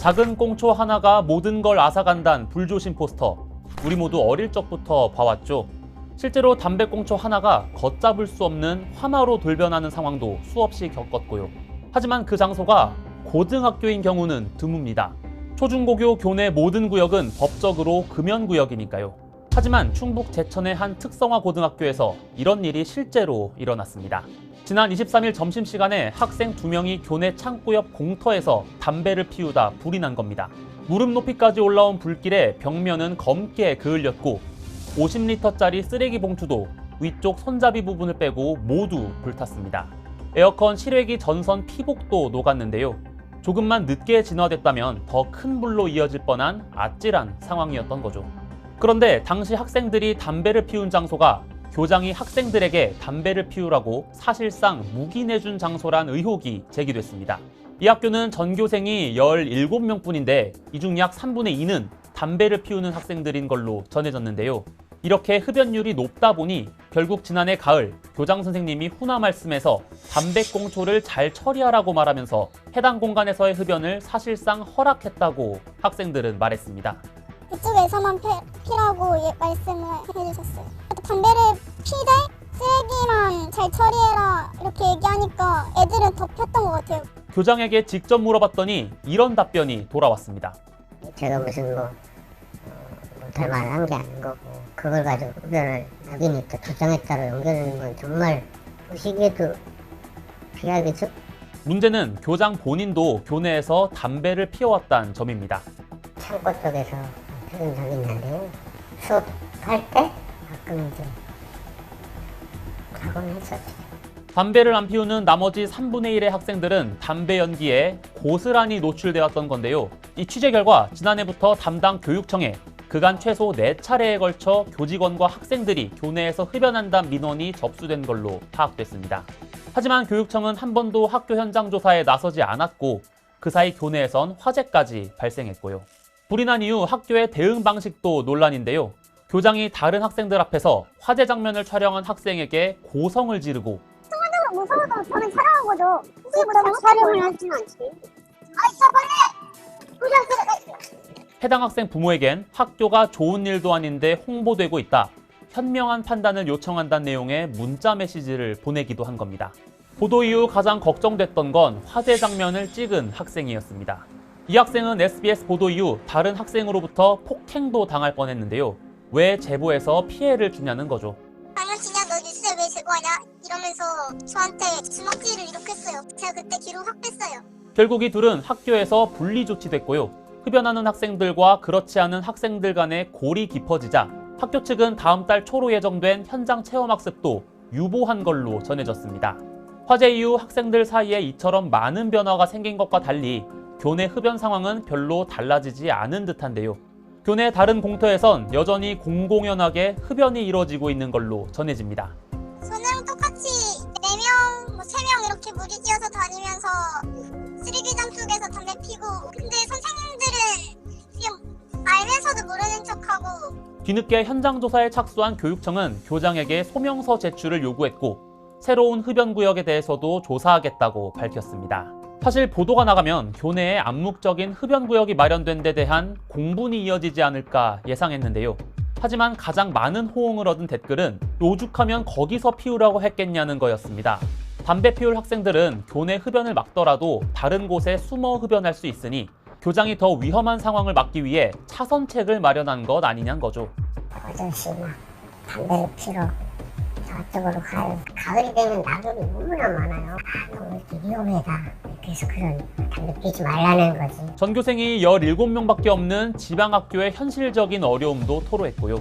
작은 꽁초 하나가 모든 걸 앗아간다는 불조심 포스터. 우리 모두 어릴 적부터 봐왔죠. 실제로 담배꽁초 하나가 걷잡을 수 없는 화마로 돌변하는 상황도 수없이 겪었고요. 하지만 그 장소가 고등학교인 경우는 드뭅니다. 초중고교 교내 모든 구역은 법적으로 금연구역이니까요. 하지만 충북 제천의 한 특성화 고등학교에서 이런 일이 실제로 일어났습니다. 지난 23일 점심시간에 학생 2명이 교내 창고 옆 공터에서 담배를 피우다 불이 난 겁니다. 무릎 높이까지 올라온 불길에 벽면은 검게 그을렸고 50리터짜리 쓰레기 봉투도 위쪽 손잡이 부분을 빼고 모두 불탔습니다. 에어컨 실외기 전선 피복도 녹았는데요. 조금만 늦게 진화됐다면 더 큰 불로 이어질 뻔한 아찔한 상황이었던 거죠. 그런데 당시 학생들이 담배를 피운 장소가 교장이 학생들에게 담배를 피우라고 사실상 묵인해준 장소란 의혹이 제기됐습니다. 이 학교는 전교생이 17명뿐인데 이 중 약 3분의 2는 담배를 피우는 학생들인 걸로 전해졌는데요. 이렇게 흡연율이 높다 보니 결국 지난해 가을 교장 선생님이 훈화 말씀에서 담배꽁초를 잘 처리하라고 말하면서 해당 공간에서의 흡연을 사실상 허락했다고 학생들은 말했습니다. 이쪽에서만 피라고 말씀을 해주셨어요. 담배를 피되 쓰레기만 잘 처리해라 이렇게 얘기하니까 애들은 더 폈던 것 같아요. 교장에게 직접 물어봤더니 이런 답변이 돌아왔습니다. 제가 무슨 못할 말을 한 게 아닌 거고 그걸 가지고 흡연을 여기니까 교장에 따라 연결하는 건 정말 보시기에도 비약이죠. 문제는 교장 본인도 교내에서 담배를 피워왔다는 점입니다. 창고 쪽에서 피운 적이 있는데요. 수업할 때 가끔 좀 하곤 했었죠. 담배를 안 피우는 나머지 3분의 1의 학생들은 담배 연기에 고스란히 노출되었던 건데요. 이 취재 결과 지난해부터 담당 교육청에 그간 최소 4차례에 걸쳐 교직원과 학생들이 교내에서 흡연한다는 민원이 접수된 걸로 파악됐습니다. 하지만 교육청은 한 번도 학교 현장 조사에 나서지 않았고 그 사이 교내에선 화재까지 발생했고요. 불이 난 이후 학교의 대응 방식도 논란인데요. 교장이 다른 학생들 앞에서 화재 장면을 촬영한 학생에게 고성을 지르고 무서워서 저는 촬영한 거죠. 이게 뭐 촬영을 하진 않지. 저번에 해당 학생 부모에겐 학교가 좋은 일도 아닌데 홍보되고 있다. 현명한 판단을 요청한다는 내용의 문자 메시지를 보내기도 한 겁니다. 보도 이후 가장 걱정됐던 건 화재 장면을 찍은 학생이었습니다. 이 학생은 SBS 보도 이후 다른 학생으로부터 폭행도 당할 뻔했는데요. 왜 제보해서 피해를 주냐는 거죠. 당연치냐 너 뉴스에 왜 제보하냐 이러면서 저한테 주먹질을 이렇게 했어요. 제가 그때 기록 확보했어요. 결국 이 둘은 학교에서 분리 조치됐고요. 흡연하는 학생들과 그렇지 않은 학생들 간의 골이 깊어지자 학교 측은 다음 달 초로 예정된 현장 체험학습도 유보한 걸로 전해졌습니다. 화재 이후 학생들 사이에 이처럼 많은 변화가 생긴 것과 달리 교내 흡연 상황은 별로 달라지지 않은 듯한데요. 교내 다른 공터에선 여전히 공공연하게 흡연이 이뤄지고 있는 걸로 전해집니다. 저는 똑같이 4명, 3명 이렇게 무리지어서 다니면서 쓰레기장 속에서 담배 피고 근데 선생님들은 그냥 알면서도 모르는 척하고 뒤늦게 현장 조사에 착수한 교육청은 교장에게 소명서 제출을 요구했고 새로운 흡연구역에 대해서도 조사하겠다고 밝혔습니다. 사실 보도가 나가면 교내에 암묵적인 흡연구역이 마련된 데 대한 공분이 이어지지 않을까 예상했는데요. 하지만 가장 많은 호응을 얻은 댓글은 오죽하면 거기서 피우라고 했겠냐는 거였습니다. 담배 피울 학생들은 교내 흡연을 막더라도 다른 곳에 숨어 흡연할 수 있으니 교장이 더 위험한 상황을 막기 위해 차선책을 마련한 것 아니냐는 거죠. 아저씨 막 담배를 피러 저쪽으로 가요. 가을이 되면 낙엽이 너무나 많아요. 너무 이렇게 위험하다. 그래서 그런 담배 피지 말라는 거지. 전교생이 17명밖에 없는 지방학교의 현실적인 어려움도 토로했고요.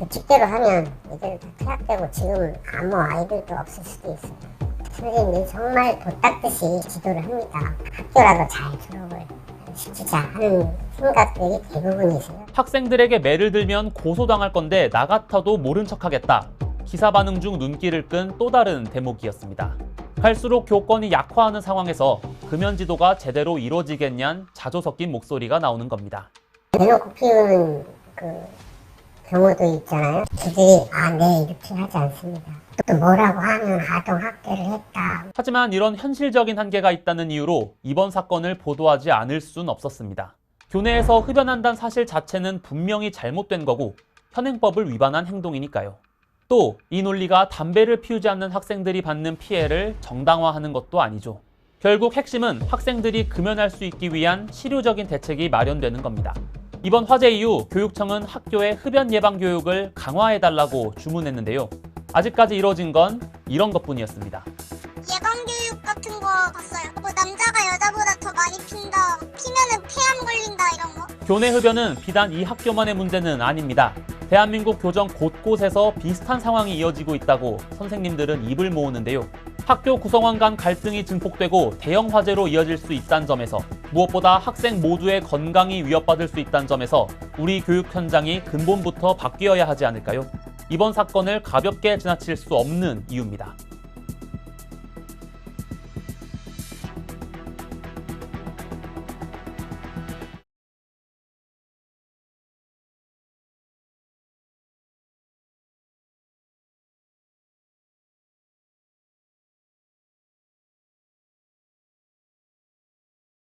직대로 하면 애들 다 퇴학되고 지금 아무 아이들도 없을 수도 있어요. 선생님이 정말 도닦듯이 지도를 합니다. 학교라도 잘 졸업을 시키자 하는 생각들이 대부분이세요. 학생들에게 매를 들면 고소당할 건데 나 같아도 모른 척하겠다. 기사 반응 중 눈길을 끈 또 다른 대목이었습니다. 갈수록 교권이 약화하는 상황에서 금연 지도가 제대로 이루어지겠냐는 자조 섞인 목소리가 나오는 겁니다. 대놓고 피우는 그 경우도 있잖아요. 그들이 네 이렇게 하지 않습니다. 또 뭐라고 하면 아동학대를 했다. 하지만 이런 현실적인 한계가 있다는 이유로 이번 사건을 보도하지 않을 순 없었습니다. 교내에서 흡연한다는 사실 자체는 분명히 잘못된 거고 현행법을 위반한 행동이니까요. 또 이 논리가 담배를 피우지 않는 학생들이 받는 피해를 정당화하는 것도 아니죠. 결국 핵심은 학생들이 금연할 수 있기 위한 실효적인 대책이 마련되는 겁니다. 이번 화재 이후 교육청은 학교의 흡연 예방 교육을 강화해달라고 주문했는데요. 아직까지 이뤄진 건 이런 것뿐이었습니다. 예방교육 같은 거 봤어요. 뭐 남자가 여자보다 더 많이 핀다, 피면은 폐암 걸린다 이런 거. 교내 흡연은 비단 이 학교만의 문제는 아닙니다. 대한민국 교정 곳곳에서 비슷한 상황이 이어지고 있다고 선생님들은 입을 모으는데요. 학교 구성원 간 갈등이 증폭되고 대형 화재로 이어질 수 있다는 점에서, 무엇보다 학생 모두의 건강이 위협받을 수 있다는 점에서 우리 교육 현장이 근본부터 바뀌어야 하지 않을까요? 이번 사건을 가볍게 지나칠 수 없는 이유입니다.